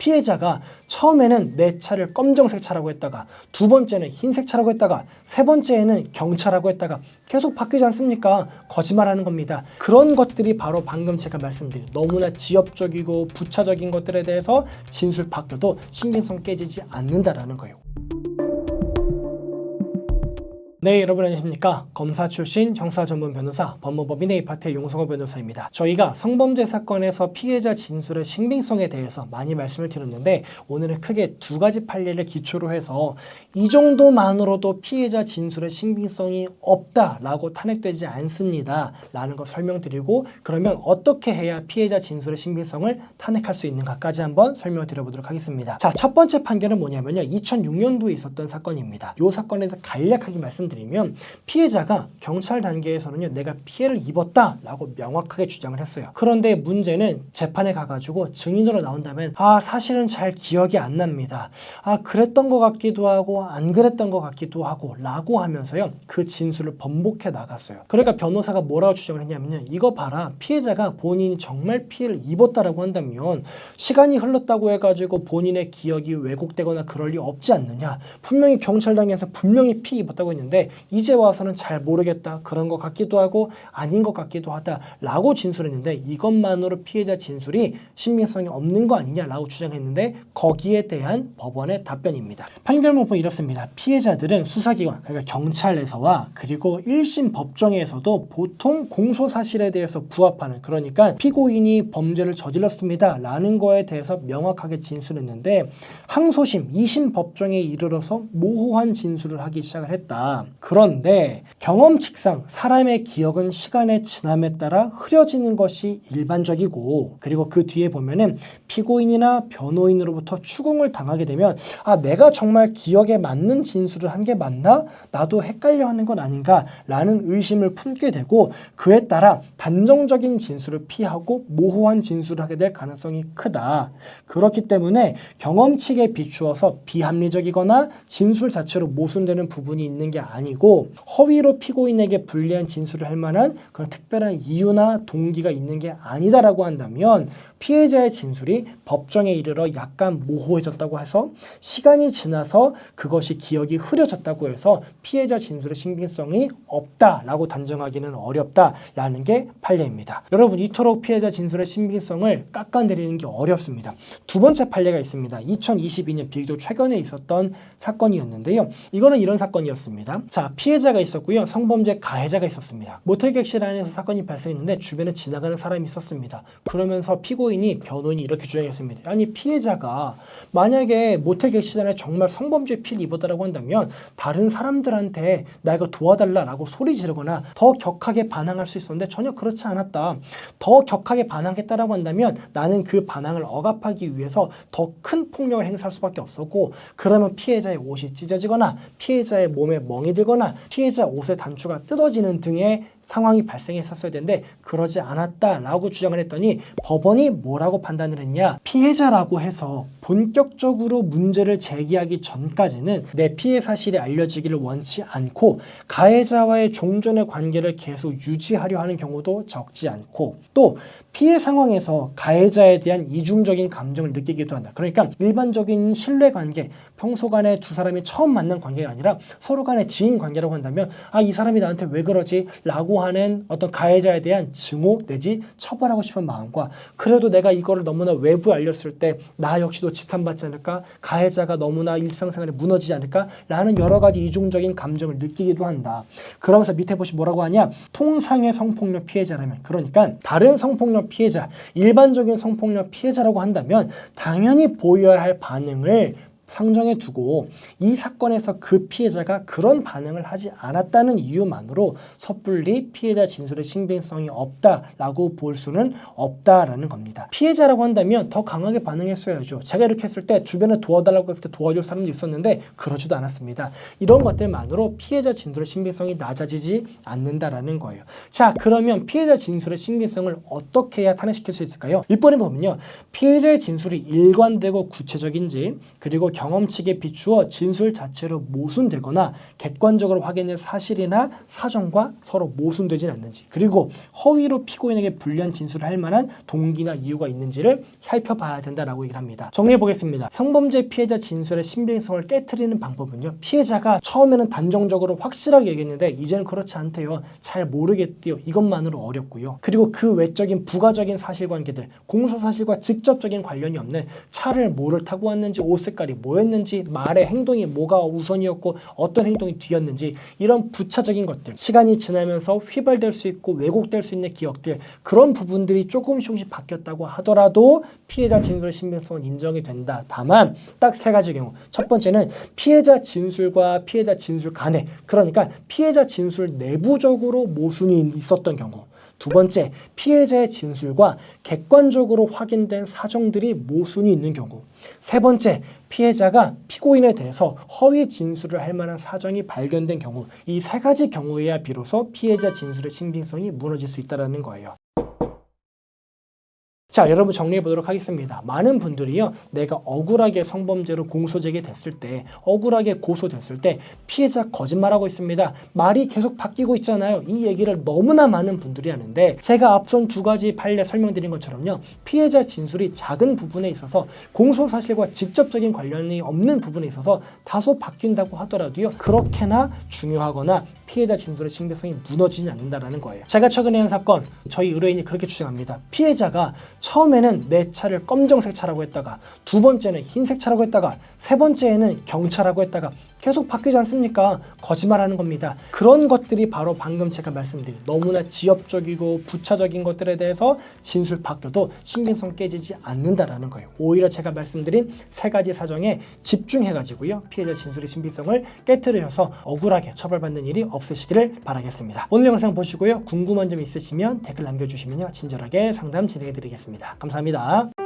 피해자가 처음에는 내 차를 검정색 차라고 했다가 두 번째는 흰색 차라고 했다가 세 번째에는 경차라고 했다가 계속 바뀌지 않습니까? 거짓말하는 겁니다. 그런 것들이 바로 방금 제가 말씀드린 너무나 지엽적이고 부차적인 것들에 대해서 진술 바뀌어도 신빙성 깨지지 않는다라는 거예요. 네, 여러분 안녕하십니까? 검사 출신 형사 전문 변호사 법무법인의 이파트의 용성호 변호사입니다. 저희가 성범죄 사건에서 피해자 진술의 신빙성에 대해서 많이 말씀을 드렸는데 오늘은 크게 두 가지 판례를 기초로 해서 이 정도만으로도 피해자 진술의 신빙성이 없다라고 탄핵되지 않습니다 라는 걸 설명드리고, 그러면 어떻게 해야 피해자 진술의 신빙성을 탄핵할 수 있는가까지 한번 설명을 드려보도록 하겠습니다. 자, 첫 번째 판결은 뭐냐면요, 2006년도에 있었던 사건입니다. 이 사건에서 간략하게 말씀드리면 피해자가 경찰 단계에서는요, 내가 피해를 입었다라고 명확하게 주장을 했어요. 그런데 문제는 재판에 가가지고 증인으로 나온다면 사실은 잘 기억이 안 납니다. 그랬던 것 같기도 하고 안 그랬던 것 같기도 하고 라고 하면서요, 그 진술을 번복해 나갔어요. 그러니까 변호사가 뭐라고 주장을 했냐면요, 이거 봐라, 피해자가 본인이 정말 피해를 입었다라고 한다면 시간이 흘렀다고 해가지고 본인의 기억이 왜곡되거나 그럴 리 없지 않느냐, 분명히 경찰당에서 분명히 피해 입었다고 했는데 이제 와서는 잘 모르겠다, 그런 것 같기도 하고 아닌 것 같기도 하다 라고 진술했는데, 이것만으로 피해자 진술이 신빙성이 없는 거 아니냐 라고 주장했는데, 거기에 대한 법원의 답변입니다. 판결문 보면 이렇습니다. 피해자들은 수사기관, 그러니까 경찰에서와 그리고 1심 법정에서도 보통 공소사실에 대해서 부합하는, 그러니까 피고인이 범죄를 저질렀습니다 라는 거에 대해서 명확하게 진술했는데, 항소심 2심 법정에 이르러서 모호한 진술을 하기 시작을 했다. 그런데 경험칙상 사람의 기억은 시간의 지남에 따라 흐려지는 것이 일반적이고, 그리고 그 뒤에 보면은 피고인이나 변호인으로부터 추궁을 당하게 되면 내가 정말 기억에 맞는 진술을 한 게 맞나? 나도 헷갈려하는 건 아닌가? 라는 의심을 품게 되고, 그에 따라 단정적인 진술을 피하고 모호한 진술을 하게 될 가능성이 크다. 그렇기 때문에 경험칙에 비추어서 비합리적이거나 진술 자체로 모순되는 부분이 있는 게 아니고, 허위로 피고인에게 불리한 진술을 할 만한 그런 특별한 이유나 동기가 있는 게 아니다라고 한다면, 피해자의 진술이 법정에 이르러 약간 모호해졌다고 해서 시간이 지나서 그것이 기억이 흐려졌다고 해서 피해자 진술의 신빙성이 없다라고 단정하기는 어렵다라는 게 판례입니다. 여러분, 이토록 피해자 진술의 신빙성을 깎아내리는 게 어렵습니다. 두 번째 판례가 있습니다. 2022년 비교적 최근에 있었던 사건이었는데요. 이거는 이런 사건이었습니다. 자, 피해자가 있었고요, 성범죄 가해자가 있었습니다. 모텔 객실 안에서 사건이 발생했는데 주변에 지나가는 사람이 있었습니다. 그러면서 피고인이, 변호인이 이렇게 주장했습니다. 아니, 피해자가 만약에 모텔 객실 안에 정말 성범죄 피해를 입었다라고 한다면 다른 사람들한테 나 이거 도와달라라고 소리 지르거나 더 격하게 반항할 수 있었는데 전혀 그렇지 않았다. 더 격하게 반항했다라고 한다면 나는 그 반항을 억압하기 위해서 더 큰 폭력을 행사할 수밖에 없었고, 그러면 피해자의 옷이 찢어지거나 피해자의 몸에 멍이 들거나 피해자 옷의 단추가 뜯어지는 등의 상황이 발생했었어야 되는데 그러지 않았다라고 주장을 했더니, 법원이 뭐라고 판단을 했냐, 피해자라고 해서 본격적으로 문제를 제기하기 전까지는 내 피해 사실이 알려지기를 원치 않고 가해자와의 종전의 관계를 계속 유지하려 하는 경우도 적지 않고, 또 피해 상황에서 가해자에 대한 이중적인 감정을 느끼기도 한다. 그러니까 일반적인 신뢰관계, 평소 간에 두 사람이 처음 만난 관계가 아니라 서로 간의 지인 관계라고 한다면 이 사람이 나한테 왜 그러지? 라고 하는 어떤 가해자에 대한 증오 내지 처벌하고 싶은 마음과, 그래도 내가 이거를 너무나 외부에 알렸을 때 나 역시도 지탄받지 않을까? 가해자가 너무나 일상생활에 무너지지 않을까? 라는 여러 가지 이중적인 감정을 느끼기도 한다. 그러면서 밑에 보시 뭐라고 하냐? 통상의 성폭력 피해자라면, 그러니까 다른 성폭력 피해자, 일반적인 성폭력 피해자라고 한다면 당연히 보여야 할 반응을 상정해 두고, 이 사건에서 그 피해자가 그런 반응을 하지 않았다는 이유만으로 섣불리 피해자 진술의 신빙성이 없다라고 볼 수는 없다라는 겁니다. 피해자라고 한다면 더 강하게 반응했어야죠. 제가 이렇게 했을 때 주변에 도와달라고 했을 때 도와줄 사람도 있었는데 그러지도 않았습니다. 이런 것들만으로 피해자 진술의 신빙성이 낮아지지 않는다라는 거예요. 자, 그러면 피해자 진술의 신빙성을 어떻게 해야 탄핵시킬 수 있을까요? 윗번에 보면요, 피해자의 진술이 일관되고 구체적인지, 그리고 경험치에 비추어 진술 자체로 모순되거나 객관적으로 확인된 사실이나 사정과 서로 모순되진 않는지, 그리고 허위로 피고인에게 불리한 진술을 할 만한 동기나 이유가 있는지를 살펴봐야 된다라고 얘기를 합니다. 정리해 보겠습니다. 성범죄 피해자 진술의 신빙성을 깨트리는 방법은요, 피해자가 처음에는 단정적으로 확실하게 얘기했는데 이제는 그렇지 않대요, 잘 모르겠대요, 이것만으로 어렵고요. 그리고 그 외적인 부가적인 사실관계들, 공소사실과 직접적인 관련이 없는 차를 뭐를 타고 왔는지, 옷 색깔이 뭐였는지, 말의 행동이 뭐가 우선이었고 어떤 행동이 뒤였는지, 이런 부차적인 것들, 시간이 지나면서 휘발될 수 있고 왜곡될 수 있는 기억들, 그런 부분들이 조금씩 바뀌었다고 하더라도 피해자 진술의 신빙성은 인정이 된다. 다만 딱 세 가지 경우. 첫 번째는 피해자 진술과 피해자 진술 간에, 그러니까 피해자 진술 내부적으로 모순이 있었던 경우. 두 번째, 피해자의 진술과 객관적으로 확인된 사정들이 모순이 있는 경우. 세 번째, 피해자가 피고인에 대해서 허위 진술을 할 만한 사정이 발견된 경우. 이 세 가지 경우에야 비로소 피해자 진술의 신빙성이 무너질 수 있다는 거예요. 자, 여러분 정리해 보도록 하겠습니다. 많은 분들이요, 내가 억울하게 성범죄로 공소 제기됐을 때, 억울하게 고소됐을 때 피해자 거짓말하고 있습니다, 말이 계속 바뀌고 있잖아요, 이 얘기를 너무나 많은 분들이 하는데, 제가 앞선 두 가지 판례 설명드린 것처럼요, 피해자 진술이 작은 부분에 있어서 공소 사실과 직접적인 관련이 없는 부분에 있어서 다소 바뀐다고 하더라도요, 그렇게나 중요하거나 피해자 진술의 신빙성이 무너지지 않는다는 거예요. 제가 최근에 한 사건, 저희 의뢰인이 그렇게 주장합니다. 피해자가 처음에는 내 차를 검정색 차라고 했다가, 두 번째는 흰색 차라고 했다가, 세 번째에는 경차라고 했다가 계속 바뀌지 않습니까? 거짓말하는 겁니다. 그런 것들이 바로 방금 제가 말씀드린 너무나 지엽적이고 부차적인 것들에 대해서 진술 바뀌어도 신빙성 깨지지 않는다라는 거예요. 오히려 제가 말씀드린 세 가지 사정에 집중해가지고요, 피해자 진술의 신빙성을 깨트려서 억울하게 처벌받는 일이 없으시기를 바라겠습니다. 오늘 영상 보시고요, 궁금한 점 있으시면 댓글 남겨주시면요, 친절하게 상담 진행해드리겠습니다. 감사합니다.